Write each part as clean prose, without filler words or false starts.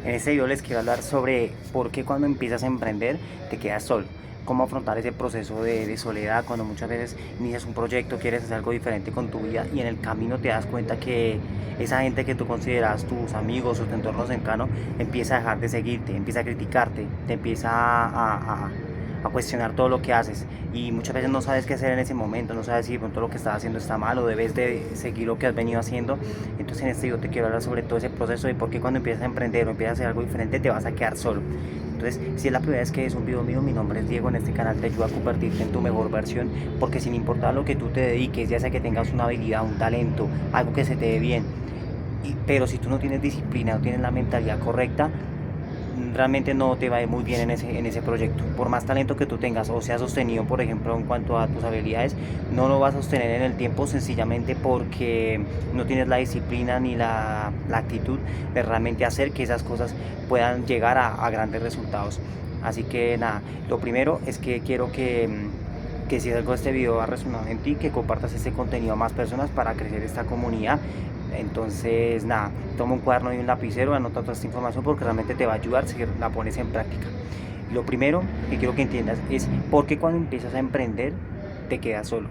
En este video les quiero hablar sobre por qué cuando empiezas a emprender te quedas solo. Cómo afrontar ese proceso de soledad cuando muchas veces inicias un proyecto, quieres hacer algo diferente con tu vida y en el camino te das cuenta que esa gente que tú consideras tus amigos o tu entorno cercano empieza a dejar de seguirte, empieza a criticarte, te empieza a cuestionar todo lo que haces y muchas veces no sabes qué hacer en ese momento, no sabes si de pronto lo que estás haciendo está mal o debes de seguir lo que has venido haciendo. Entonces en este video te quiero hablar sobre todo ese proceso de por qué cuando empiezas a emprender o empiezas a hacer algo diferente te vas a quedar solo. Entonces, si es la primera vez que ves un video mío, mi nombre es Diego, en este canal te ayuda a convertirte en tu mejor versión, porque sin importar lo que tú te dediques, ya sea que tengas una habilidad, un talento, algo que se te dé bien, pero si tú no tienes disciplina, no tienes la mentalidad correcta, realmente no te va a ir muy bien en ese proyecto. Por más talento que tú tengas o sea sostenido, por ejemplo, en cuanto a tus habilidades, no lo vas a sostener en el tiempo sencillamente porque no tienes la disciplina ni la actitud de realmente hacer que esas cosas puedan llegar a grandes resultados. Así que nada, lo primero es que quiero que si algo de este video ha resonado en ti, que compartas este contenido a más personas para crecer esta comunidad. Entonces nada, toma un cuaderno y un lapicero, anota toda esta información porque realmente te va a ayudar si la pones en práctica. Lo primero que quiero que entiendas es por qué cuando empiezas a emprender te quedas solo.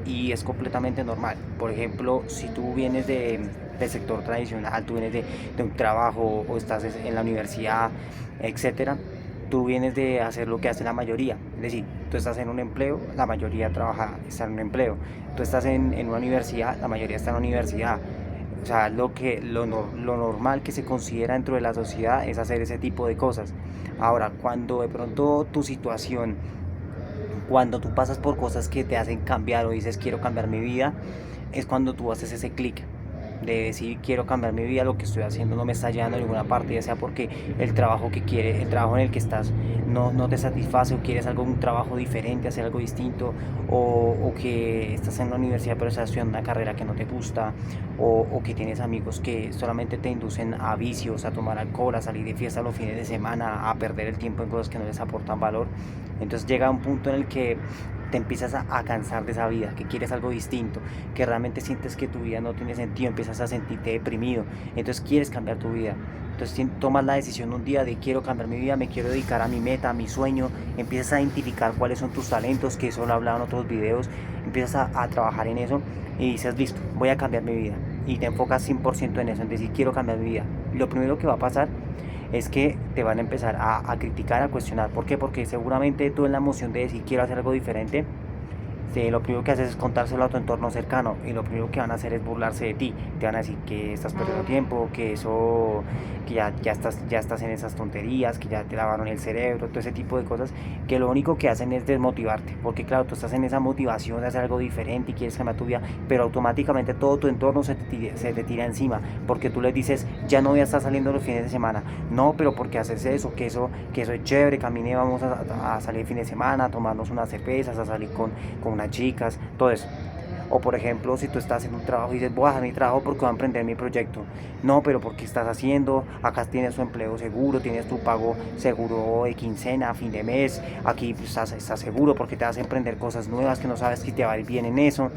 Y es completamente normal. Por ejemplo, si tú vienes del sector tradicional, tú vienes de un trabajo o estás en la universidad, etcétera, tú vienes de hacer lo que hace la mayoría. Es decir, tú estás en un empleo, la mayoría está en un empleo. Tú estás en una universidad, la mayoría está en la universidad. O sea, lo normal que se considera dentro de la sociedad es hacer ese tipo de cosas. Ahora, cuando de pronto tu situación, cuando tú pasas por cosas que te hacen cambiar o dices quiero cambiar mi vida, es cuando tú haces ese clic de decir quiero cambiar mi vida, lo que estoy haciendo no me está llevando a ninguna parte, ya sea porque el trabajo en el que estás no te satisface o quieres un trabajo diferente, hacer algo distinto, o que estás en la universidad pero estás estudiando una carrera que no te gusta, o que tienes amigos que solamente te inducen a vicios, a tomar alcohol, a salir de fiesta los fines de semana, a perder el tiempo en cosas que no les aportan valor. Entonces llega un punto en el que te empiezas a cansar de esa vida, que quieres algo distinto, que realmente sientes que tu vida no tiene sentido, empiezas a sentirte deprimido, entonces quieres cambiar tu vida. Entonces tomas la decisión un día de quiero cambiar mi vida, me quiero dedicar a mi meta, a mi sueño, empiezas a identificar cuáles son tus talentos, que eso lo he hablado en otros videos, empiezas a trabajar en eso y dices listo, voy a cambiar mi vida y te enfocas 100% en eso, en decir quiero cambiar mi vida. Lo primero que va a pasar es que te van a empezar a criticar, a cuestionar. ¿Por qué? Porque seguramente tú en la emoción de decir quiero hacer algo diferente, lo primero que haces es contárselo a tu entorno cercano y lo primero que van a hacer es burlarse de ti. Te van a decir que estás perdiendo tiempo, que eso, que ya estás en esas tonterías, que ya te lavaron el cerebro, todo ese tipo de cosas que lo único que hacen es desmotivarte, porque claro, tú estás en esa motivación de hacer algo diferente y quieres cambiar tu vida, pero automáticamente todo tu entorno se te tira encima, porque tú les dices, ya no voy a estar saliendo los fines de semana, no, pero ¿por qué haces eso? Que eso es chévere, camine, vamos a salir el fin de semana, a tomarnos unas cervezas, a salir con unas chicas, todo eso. O por ejemplo, si tú estás en un trabajo y dices, voy a dejar mi trabajo porque voy a emprender mi proyecto. No, pero ¿por qué estás haciendo? Acá tienes tu empleo seguro, tienes tu pago seguro de quincena, a fin de mes. Aquí pues, estás seguro porque te vas a emprender cosas nuevas que no sabes si te va a ir bien en eso.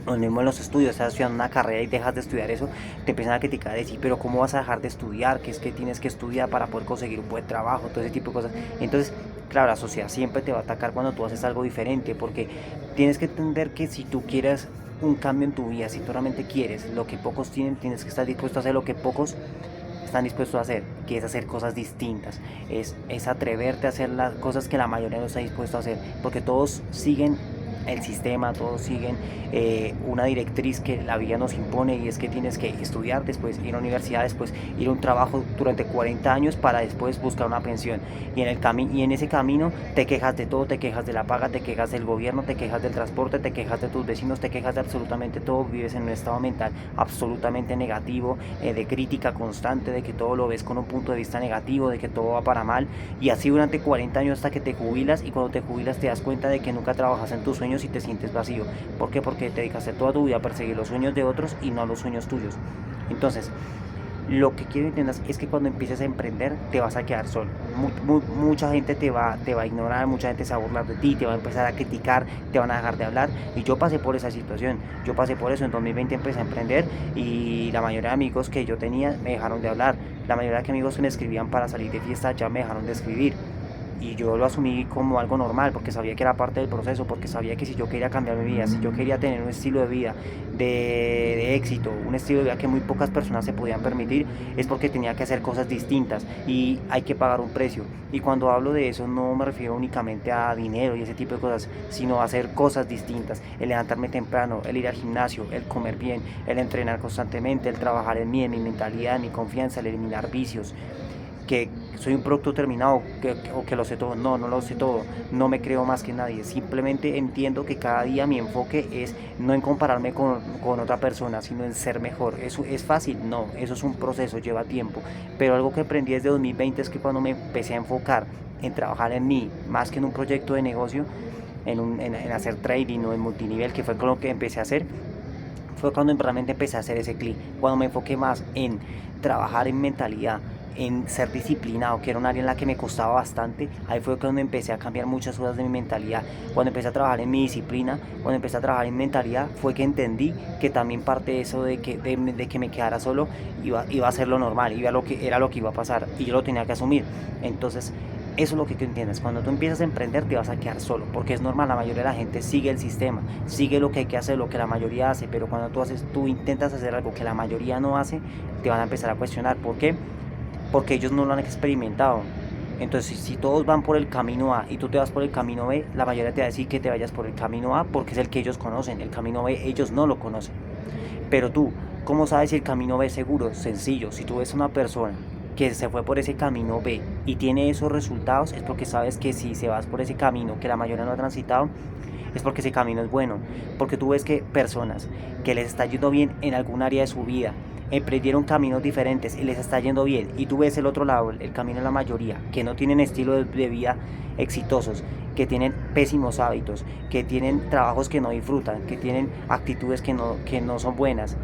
Lo mismo en los estudios, estás estudiando una carrera y dejas de estudiar eso, te empiezan a criticar y decir, pero ¿cómo vas a dejar de estudiar? Que es que tienes que estudiar para poder conseguir un buen trabajo, todo ese tipo de cosas. Entonces, claro, la sociedad siempre te va a atacar cuando tú haces algo diferente, porque tienes que entender que si tú quieres un cambio en tu vida, si tú realmente quieres lo que pocos tienen, tienes que estar dispuesto a hacer lo que pocos están dispuestos a hacer, que es hacer cosas distintas, es atreverte a hacer las cosas que la mayoría no está dispuesto a hacer, porque todos siguen el sistema, todos siguen una directriz que la vida nos impone y es que tienes que estudiar, después ir a la universidad, después ir a un trabajo durante 40 años para después buscar una pensión y en ese camino te quejas de todo, te quejas de la paga, te quejas del gobierno, te quejas del transporte, te quejas de tus vecinos, te quejas de absolutamente todo, vives en un estado mental absolutamente negativo, de crítica constante, de que todo lo ves con un punto de vista negativo, de que todo va para mal y así durante 40 años hasta que te jubilas y cuando te jubilas te das cuenta de que nunca trabajas en tus sueños y te sientes vacío. ¿Por qué? Porque te dedicaste toda tu vida a perseguir los sueños de otros y no a los sueños tuyos. Entonces, Lo que quiero que entiendas es que cuando empieces a emprender te vas a quedar solo. Mucha gente te va a ignorar, mucha gente se va a burlar de ti, te va a empezar a criticar, te van a dejar de hablar. Y yo pasé por esa situación, yo pasé por eso. En 2020 empecé a emprender y la mayoría de amigos que yo tenía me dejaron de hablar. La mayoría de amigos que me escribían para salir de fiesta ya me dejaron de escribir. Y yo lo asumí como algo normal porque sabía que era parte del proceso, porque sabía que si yo quería cambiar mi vida, si yo quería tener un estilo de vida de éxito, un estilo de vida que muy pocas personas se podían permitir, es porque tenía que hacer cosas distintas y hay que pagar un precio. Y cuando hablo de eso no me refiero únicamente a dinero y ese tipo de cosas, sino a hacer cosas distintas, el levantarme temprano, el ir al gimnasio, el comer bien, el entrenar constantemente, el trabajar en mi mentalidad, en mi confianza, el eliminar vicios, que soy un producto terminado o que lo sé todo. No, no lo sé todo, no me creo más que nadie, simplemente entiendo que cada día mi enfoque es no en compararme con otra persona, sino en ser mejor. ¿Eso es fácil? No, eso es un proceso, lleva tiempo, pero algo que aprendí desde 2020 es que cuando me empecé a enfocar en trabajar en mí, más que en un proyecto de negocio, en hacer trading o en multinivel, que fue con lo que empecé a hacer, fue cuando realmente empecé a hacer ese clic, cuando me enfoqué más en trabajar en mentalidad, en ser disciplinado, que era un área en la que me costaba bastante. Ahí fue cuando empecé a cambiar muchas cosas de mi mentalidad. Cuando empecé a trabajar en mi disciplina, cuando empecé a trabajar en mentalidad, fue que entendí que también parte de eso de que me quedara solo iba a ser lo normal, era lo que iba a pasar y yo lo tenía que asumir. Entonces, eso es lo que tú entiendes. Cuando tú empiezas a emprender te vas a quedar solo, porque es normal, la mayoría de la gente sigue el sistema, sigue lo que hay que hacer, lo que la mayoría hace, pero cuando tú intentas hacer algo que la mayoría no hace, te van a empezar a cuestionar. ¿Por qué? Porque ellos no lo han experimentado. Entonces, si todos van por el camino A y tú te vas por el camino B, la mayoría te va a decir que te vayas por el camino A porque es el que ellos conocen. El camino B ellos no lo conocen. Pero tú, ¿cómo sabes si el camino B es seguro? Sencillo, si tú ves a una persona que se fue por ese camino B y tiene esos resultados, es porque sabes que si se vas por ese camino que la mayoría no ha transitado, es porque ese camino es bueno. Porque tú ves que personas que les está yendo bien en algún área de su vida, emprendieron caminos diferentes y les está yendo bien, y tú ves el otro lado, el camino de la mayoría, que no tienen estilo de vida exitosos, que tienen pésimos hábitos, que tienen trabajos que no disfrutan, que tienen actitudes que no son buenas,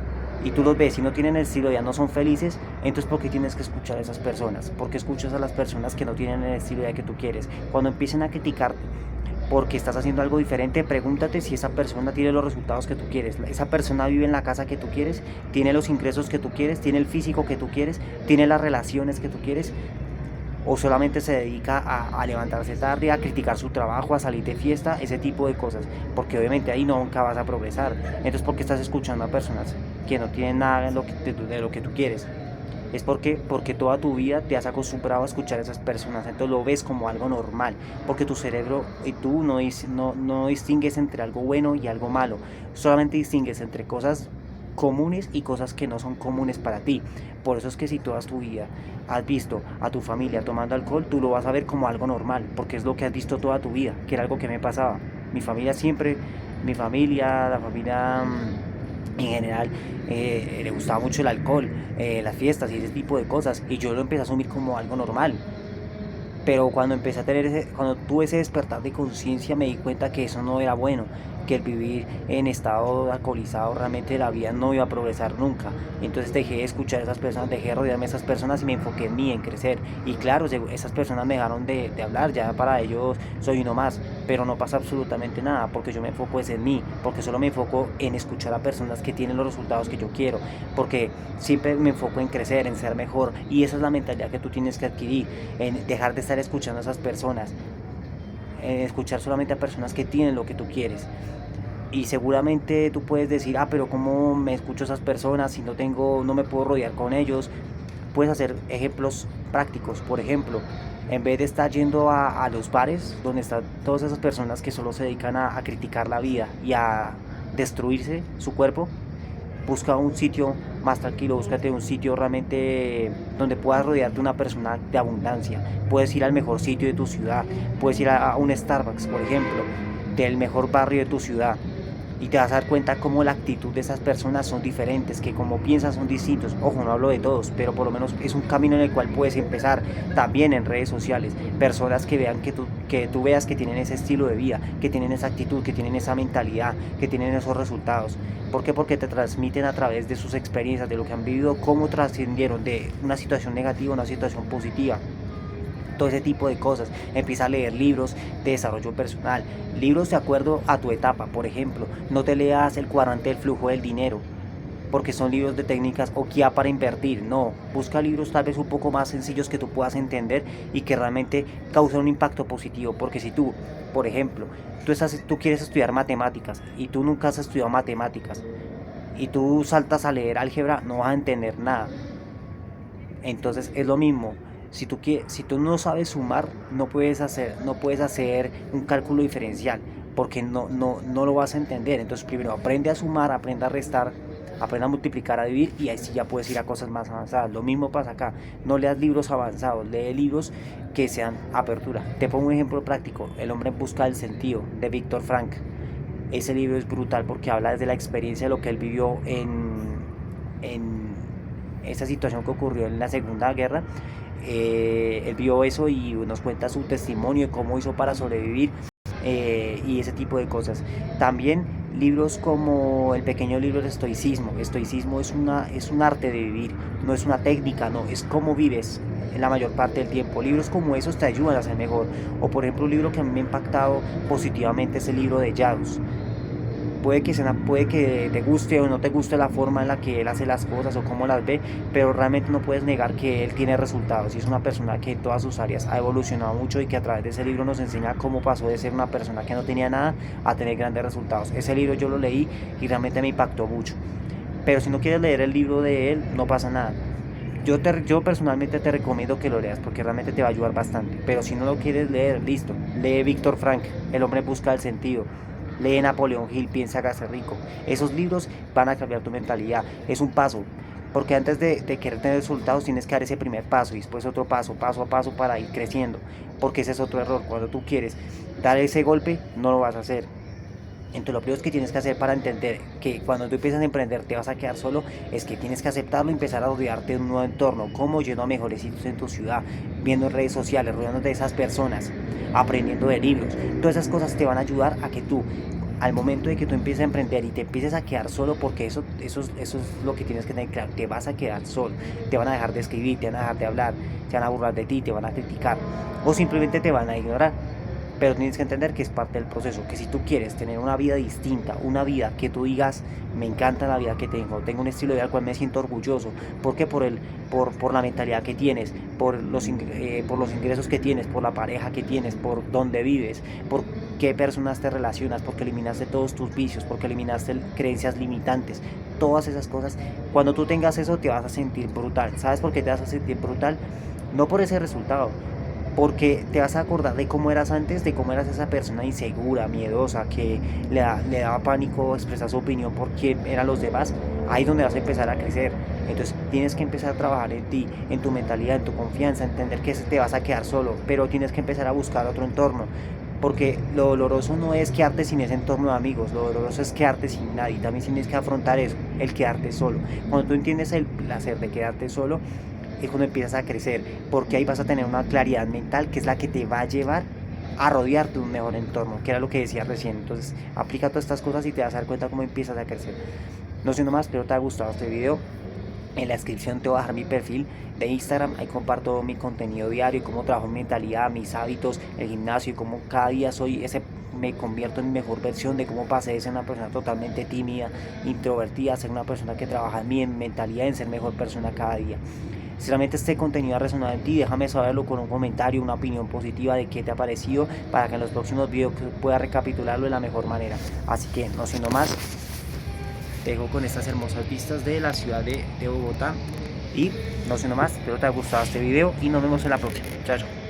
y tú los ves y no tienen el estilo de vida, no son felices. Entonces, ¿por qué tienes que escuchar a esas personas? ¿Por qué escuchas a las personas que no tienen el estilo de vida que tú quieres? Cuando empiecen a criticarte porque estás haciendo algo diferente, pregúntate si esa persona tiene los resultados que tú quieres. Esa persona vive en la casa que tú quieres, tiene los ingresos que tú quieres, tiene el físico que tú quieres, tiene las relaciones que tú quieres, o solamente se dedica a levantarse tarde, a criticar su trabajo, a salir de fiesta, ese tipo de cosas, porque obviamente ahí nunca vas a progresar. Entonces, ¿por qué estás escuchando a personas que no tienen nada de lo que tú quieres? Es porque toda tu vida te has acostumbrado a escuchar a esas personas, entonces lo ves como algo normal, porque tu cerebro y tú no distingues entre algo bueno y algo malo, solamente distingues entre cosas comunes y cosas que no son comunes para ti. Por eso es que si toda tu vida has visto a tu familia tomando alcohol, tú lo vas a ver como algo normal, porque es lo que has visto toda tu vida, que era algo que me pasaba. Mi familia siempre, la familia en general, le gustaba mucho el alcohol, las fiestas y ese tipo de cosas, y yo lo empecé a asumir como algo normal. Pero cuando tuve ese despertar de conciencia, me di cuenta que eso no era bueno, que el vivir en estado alcoholizado realmente la vida no iba a progresar nunca. Entonces dejé de escuchar a esas personas, dejé de rodearme de esas personas y me enfoqué en mí, en crecer. Y claro, esas personas me dejaron de hablar, ya para ellos soy uno más, pero no pasa absolutamente nada, porque yo me enfoco en mí, porque solo me enfoco en escuchar a personas que tienen los resultados que yo quiero, porque siempre me enfoco en crecer, en ser mejor, y esa es la mentalidad que tú tienes que adquirir, en dejar de estar escuchando a esas personas, en escuchar solamente a personas que tienen lo que tú quieres. Y seguramente tú puedes decir, pero ¿cómo me escucho a esas personas si no me puedo rodear con ellos? Puedes hacer ejemplos prácticos. Por ejemplo, en vez de estar yendo a los bares donde están todas esas personas que solo se dedican a criticar la vida y a destruirse su cuerpo, busca un sitio más tranquilo, búscate un sitio realmente donde puedas rodearte de una persona de abundancia. Puedes ir al mejor sitio de tu ciudad, puedes ir a un Starbucks, por ejemplo, del mejor barrio de tu ciudad, y te vas a dar cuenta cómo la actitud de esas personas son diferentes, que como piensan son distintos. Ojo, no hablo de todos, pero por lo menos es un camino en el cual puedes empezar. También en redes sociales, personas que vean que tú veas que tienen ese estilo de vida, que tienen esa actitud, que tienen esa mentalidad, que tienen esos resultados. ¿Por qué? Porque te transmiten a través de sus experiencias, de lo que han vivido, cómo trascendieron de una situación negativa a una situación positiva. Todo ese tipo de cosas. Empieza a leer libros de desarrollo personal, libros de acuerdo a tu etapa. Por ejemplo, no te leas el cuadrante del flujo del dinero, porque son libros de técnicas o guía para invertir. No, busca libros tal vez un poco más sencillos que tú puedas entender y que realmente causen un impacto positivo. Porque si tú, por ejemplo, tú quieres estudiar matemáticas y tú nunca has estudiado matemáticas y tú saltas a leer álgebra, no vas a entender nada. Entonces es lo mismo. Si tú no sabes sumar, no puedes hacer un cálculo diferencial, porque no lo vas a entender. Entonces primero aprende a sumar, aprende a restar, aprende a multiplicar, a dividir, y ahí sí ya puedes ir a cosas más avanzadas. Lo mismo pasa acá. No leas libros avanzados, lee libros que sean apertura. Te pongo un ejemplo práctico: El hombre en busca del sentido, de Víctor Frank. Ese libro es brutal porque habla desde la experiencia de lo que él vivió en esa situación que ocurrió en la Segunda Guerra. Él vio eso y nos cuenta su testimonio de cómo hizo para sobrevivir, y ese tipo de cosas. También libros como el pequeño libro de estoicismo. Estoicismo es un arte de vivir, no es una técnica, no, es cómo vives en la mayor parte del tiempo. Libros como esos te ayudan a ser mejor. O por ejemplo, un libro que a mí me ha impactado positivamente es el libro de Jaws. Puede que te guste o no te guste la forma en la que él hace las cosas o cómo las ve, pero realmente no puedes negar que él tiene resultados y es una persona que en todas sus áreas ha evolucionado mucho y que a través de ese libro nos enseña cómo pasó de ser una persona que no tenía nada a tener grandes resultados. Ese libro yo lo leí y realmente me impactó mucho. Pero si no quieres leer el libro de él, no pasa nada. Yo personalmente te recomiendo que lo leas porque realmente te va a ayudar bastante. Pero si no lo quieres leer, listo. Lee Víctor Frank, El hombre busca el sentido. Lee Napoleón Hill, Piensa, hágase rico. Esos libros van a cambiar tu mentalidad. Es un paso. Porque antes de querer tener resultados tienes que dar ese primer paso y después otro paso, paso a paso, para ir creciendo. Porque ese es otro error. Cuando tú quieres dar ese golpe, no lo vas a hacer. Entonces lo primero que tienes que hacer para entender que cuando tú empiezas a emprender te vas a quedar solo es que tienes que aceptarlo y empezar a rodearte de un nuevo entorno, como yendo a mejores sitios en tu ciudad, viendo redes sociales, rodeándote de esas personas, aprendiendo de libros. Todas esas cosas te van a ayudar a que tú, al momento de que tú empieces a emprender y te empieces a quedar solo, porque eso es lo que tienes que tener claro: te vas a quedar solo, te van a dejar de escribir, te van a dejar de hablar, se van a burlar de ti, te van a criticar o simplemente te van a ignorar. Pero tienes que entender que es parte del proceso, que si tú quieres tener una vida distinta, una vida que tú digas, me encanta la vida que tengo un estilo de vida al cual me siento orgulloso, porque por la mentalidad que tienes, por los ingresos que tienes, por la pareja que tienes, por dónde vives, por qué personas te relacionas, porque eliminaste todos tus vicios, porque eliminaste creencias limitantes, todas esas cosas. Cuando tú tengas eso te vas a sentir brutal. ¿Sabes por qué te vas a sentir brutal? No por ese resultado, porque te vas a acordar de cómo eras antes, de cómo eras esa persona insegura, miedosa, que le daba pánico expresar su opinión por quién eran los demás. Ahí es donde vas a empezar a crecer. Entonces tienes que empezar a trabajar en ti, en tu mentalidad, en tu confianza, entender que te vas a quedar solo, pero tienes que empezar a buscar otro entorno. Porque lo doloroso no es quedarte sin ese entorno de amigos, lo doloroso es quedarte sin nadie. También tienes que afrontar eso, el quedarte solo. Cuando tú entiendes el placer de quedarte solo, es cuando empiezas a crecer, porque ahí vas a tener una claridad mental que es la que te va a llevar a rodearte de un mejor entorno, que era lo que decía recién. Entonces aplica todas estas cosas y te vas a dar cuenta cómo empiezas a crecer. No siendo más, espero te haya gustado este video. En la descripción te voy a dejar mi perfil de Instagram, ahí comparto mi contenido diario, cómo trabajo mi mentalidad, mis hábitos, el gimnasio y cómo cada día me convierto en mi mejor versión, de cómo pasé de ser una persona totalmente tímida, introvertida, a ser una persona que trabaja en mi mentalidad, en ser mejor persona cada día. Si realmente este contenido ha resonado en ti, déjame saberlo con un comentario, una opinión positiva de qué te ha parecido, para que en los próximos videos pueda recapitularlo de la mejor manera. Así que, no siendo más, te dejo con estas hermosas vistas de la ciudad de Bogotá. Y no siendo más, espero te haya gustado este video y nos vemos en la próxima. Chao, chao.